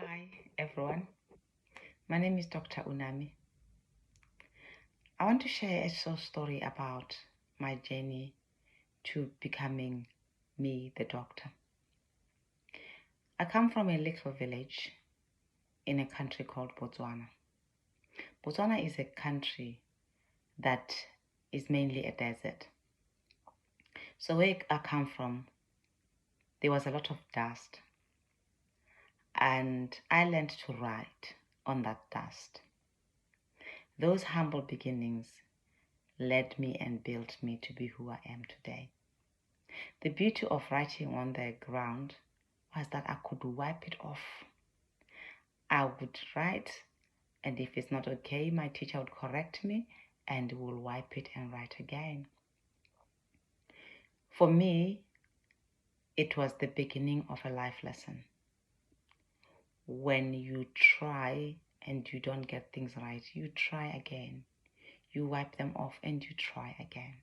Hi everyone, my name is Dr. Unami. I want to share a short story about my journey to becoming me, the doctor. I come from a little village in a country called Botswana. Botswana is a country that is mainly a desert. So where I come from, there was a lot of dust, and I learned to write on that dust. Those humble beginnings led me and built me to be who I am today. The beauty of writing on the ground was that I could wipe it off. I would write, and if it's not okay, my teacher would correct me and will wipe it and write again. For me, it was the beginning of a life lesson. When you try and you don't get things right, you try again. You wipe them off and you try again.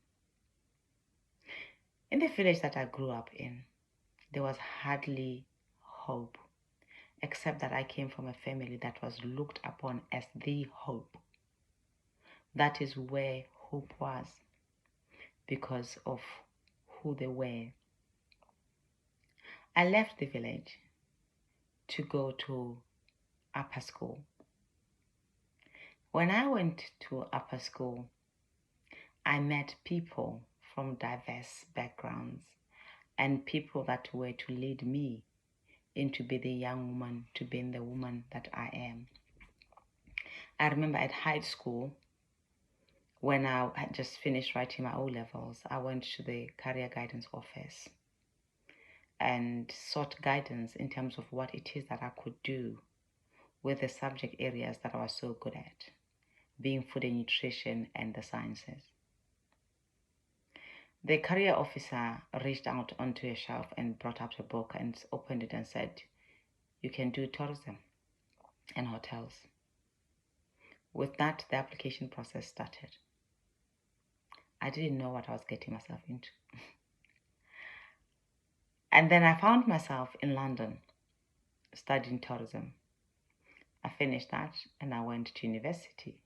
In the village that I grew up in, there was hardly hope, except that I came from a family that was looked upon as the hope. That is where hope was, because of who they were. I left the village to go to upper school. When I went to upper school, I met people from diverse backgrounds and people that were to lead me into be the young woman, to being the woman that I am. I remember at high school, when I had just finished writing my O-levels, I went to the career guidance office and sought guidance in terms of what it is that I could do with the subject areas that I was so good at, being food and nutrition and the sciences. The career officer reached out onto a shelf and brought up a book and opened it and said, "You can do tourism and hotels." With that, the application process started. I didn't know what I was getting myself into. And then I found myself in London studying tourism. I finished that and I went to university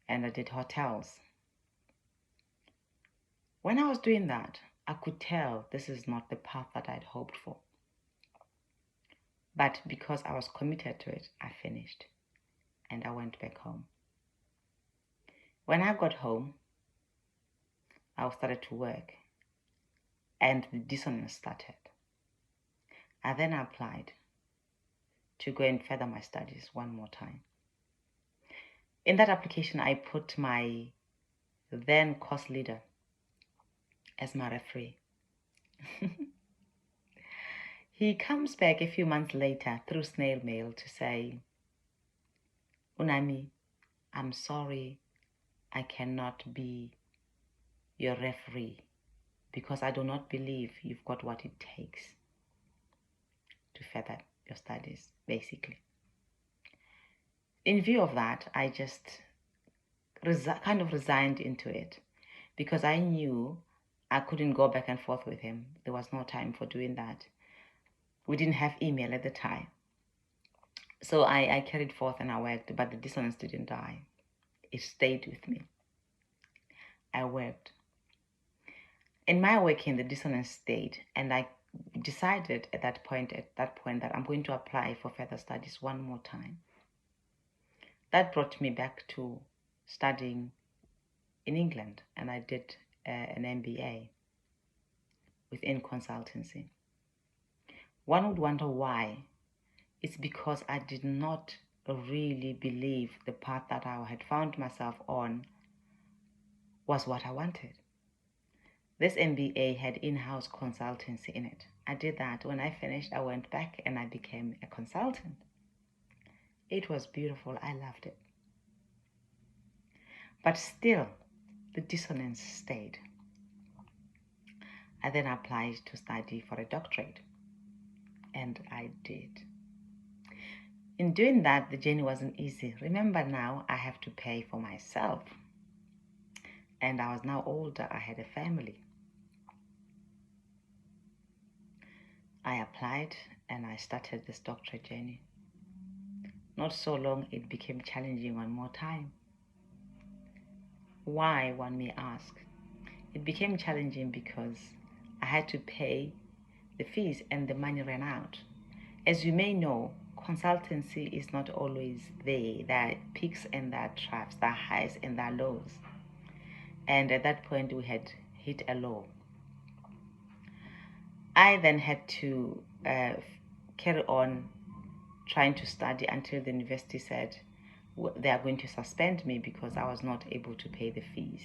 and I did hotels. When I was doing that, I could tell this is not the path that I'd hoped for. But because I was committed to it, I finished and I went back home. When I got home, I started to work and the dissonance started. I then applied to go and further my studies one more time. In that application, I put my then course leader as my referee. He comes back a few months later through snail mail to say, "Unami, I'm sorry, I cannot be your referee because I do not believe you've got what it takes to further your studies," basically. In view of that, I just kind of resigned into it because I knew I couldn't go back and forth with him. There was no time for doing that. We didn't have email at the time. So I carried forth and I worked, but the dissonance didn't die. It stayed with me. I worked. In my working, the dissonance stayed, and I decided at that point that I'm going to apply for further studies one more time. That brought me back to studying in England, and I did an MBA within consultancy. One would wonder why. It's because I did not really believe the path that I had found myself on was what I wanted. This MBA had in-house consultancy in it. I did that. When I finished, I went back and I became a consultant. It was beautiful. I loved it. But still, the dissonance stayed. I then applied to study for a doctorate, and I did. In doing that, the journey wasn't easy. Remember now, I have to pay for myself. And I was now older. I had a family. I applied and I started this doctorate journey. Not so long, it became challenging one more time. Why, one may ask? It became challenging because I had to pay the fees and the money ran out. As you may know, consultancy is not always there. There are peaks and there are troughs, there are highs and there are lows. And at that point, we had hit a low. I then had to carry on trying to study until the university said they are going to suspend me because I was not able to pay the fees.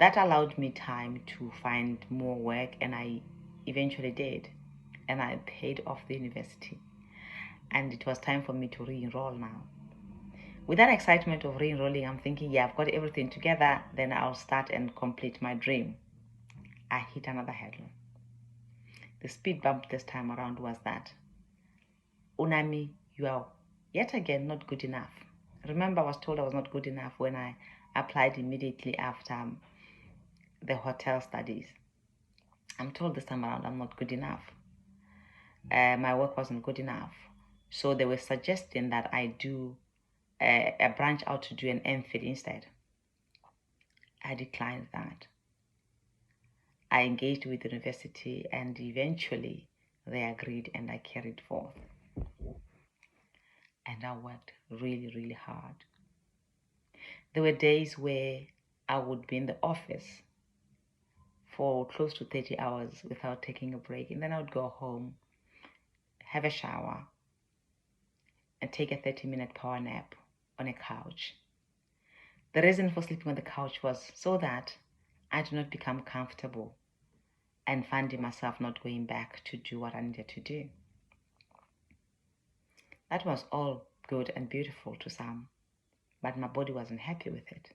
That allowed me time to find more work, and I eventually did. And I paid off the university. And it was time for me to re-enroll now. With that excitement of re-enrolling, I'm thinking, yeah, I've got everything together, then I'll start and complete my dream. I hit another hurdle. The speed bump this time around was that, Unami, you are yet again not good enough. Remember, I was told I was not good enough when I applied immediately after the hotel studies. I'm told this time around I'm not good enough. My work wasn't good enough. So they were suggesting that I do a branch out to do an MPhil instead. I declined that. I engaged with the university and eventually they agreed and I carried forth. And I worked really, really hard. There were days where I would be in the office for close to 30 hours without taking a break. And then I would go home, have a shower, and take a 30-minute power nap on a couch. The reason for sleeping on the couch was so that I do not become comfortable and finding myself not going back to do what I needed to do. That was all good and beautiful to some, but my body wasn't happy with it.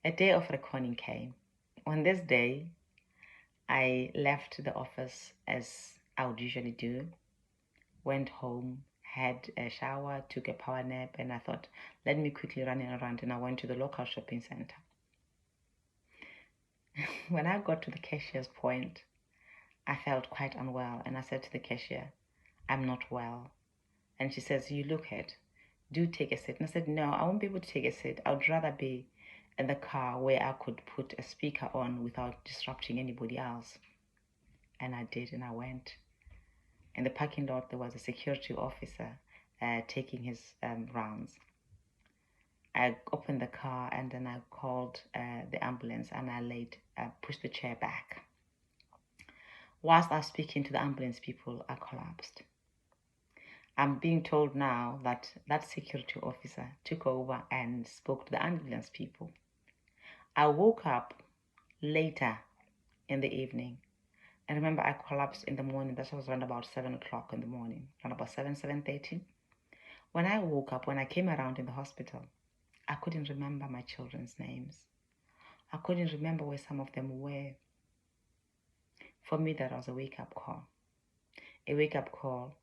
A day of reckoning came. On this day, I left the office as I would usually do, went home, had a shower, took a power nap, and I thought, let me quickly run around, and I went to the local shopping center. When I got to the cashier's point, I felt quite unwell, and I said to the cashier, I'm not well. And she says, you look it. Do take a seat. And I said, no, I won't be able to take a seat. I would rather be in the car where I could put a speaker on without disrupting anybody else. And I did, and I went. In the parking lot, there was a security officer taking his rounds. I opened the car and then I called the ambulance and I pushed the chair back. Whilst I was speaking to the ambulance people, I collapsed. I'm being told now that that security officer took over and spoke to the ambulance people. I woke up later in the evening. And remember, I collapsed in the morning. That was around about 7 o'clock in the morning, around about 7:30. When I woke up, when I came around in the hospital, I couldn't remember my children's names. I couldn't remember where some of them were. For me, that was a wake-up call. A wake-up call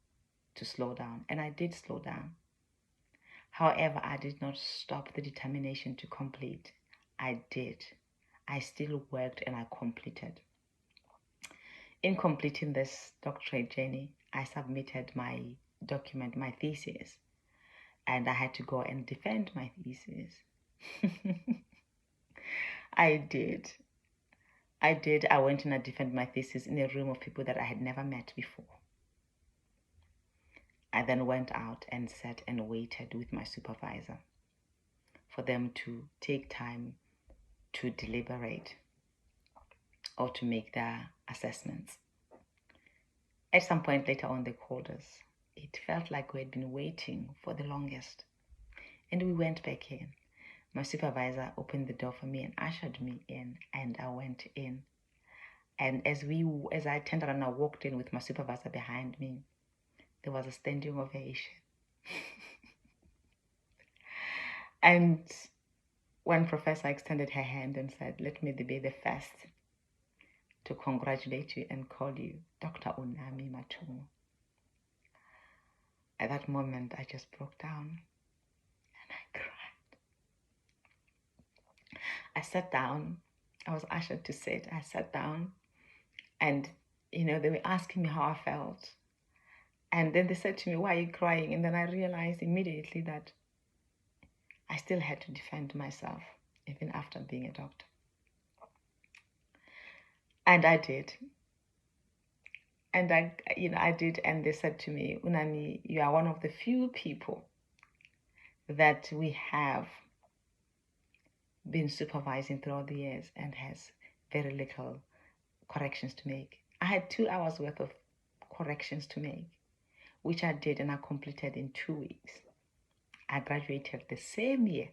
to slow down. And I did slow down. However, I did not stop the determination to complete. I did. I still worked and I completed. In completing this doctorate journey, I submitted my document, my thesis, and I had to go and defend my thesis. I did. I went and I defended my thesis in a room of people that I had never met before. I then went out and sat and waited with my supervisor for them to take time to deliberate or to make their assessments. At some point later on, they called us. It felt like we had been waiting for the longest. And we went back in. My supervisor opened the door for me and ushered me in, and I went in. And as I turned around, I walked in with my supervisor behind me. There was a standing ovation. And one professor extended her hand and said, let me be the first to congratulate you and call you Dr. Unami Matungu. At that moment, I just broke down and I cried. I sat down. I was ushered to sit. I sat down, and they were asking me how I felt. And then they said to me, why are you crying? And then I realized immediately that I still had to defend myself, even after being a doctor. And I did. And I did. And they said to me, Unami, you are one of the few people that we have been supervising throughout the years and has very little corrections to make. I had 2 hours worth of corrections to make, which I did and I completed in 2 weeks. I graduated the same year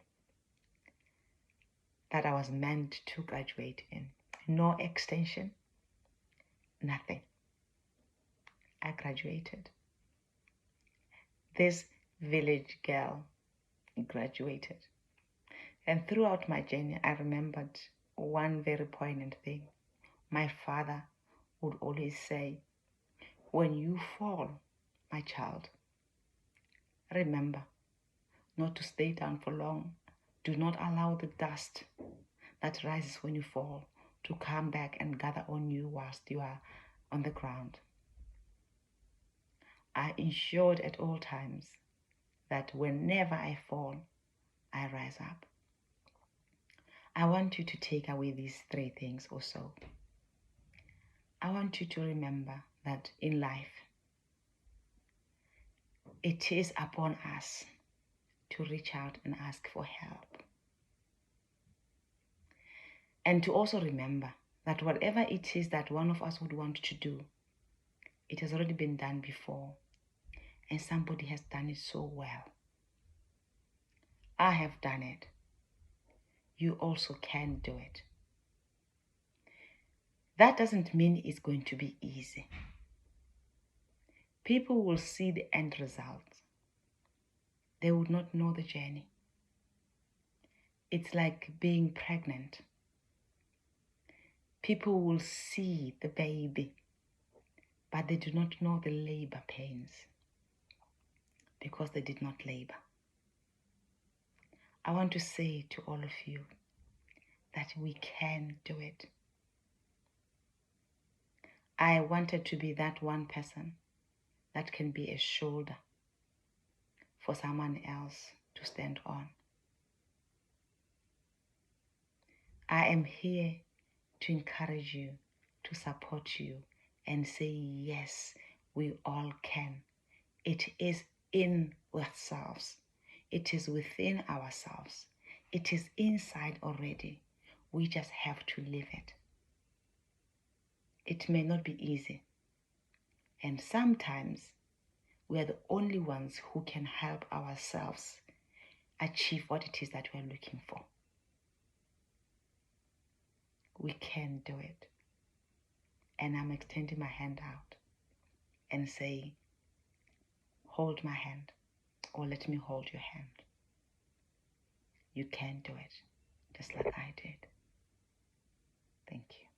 that I was meant to graduate in. No extension, nothing. I graduated. This village girl graduated. And throughout my journey, I remembered one very poignant thing. My father would always say, when you fall, my child, remember not to stay down for long. Do not allow the dust that rises when you fall to come back and gather on you whilst you are on the ground. I ensured at all times that whenever I fall, I rise up. I want you to take away these 3 things also. I want you to remember that in life, it is upon us to reach out and ask for help. And to also remember that whatever it is that one of us would want to do, it has already been done before, and somebody has done it so well. I have done it. You also can do it. That doesn't mean it's going to be easy. People will see the end result. They would not know the journey. It's like being pregnant. People will see the baby, but they do not know the labor pains because they did not labor. I want to say to all of you that we can do it. I wanted to be that one person that can be a shoulder for someone else to stand on. I am here to encourage you, to support you, and say, yes, we all can. It is in ourselves. It is within ourselves. It is inside already. We just have to live it. It may not be easy. And sometimes we are the only ones who can help ourselves achieve what it is that we are looking for. We can do it. And I'm extending my hand out and say, hold my hand, or let me hold your hand. You can do it, just like I did. Thank you.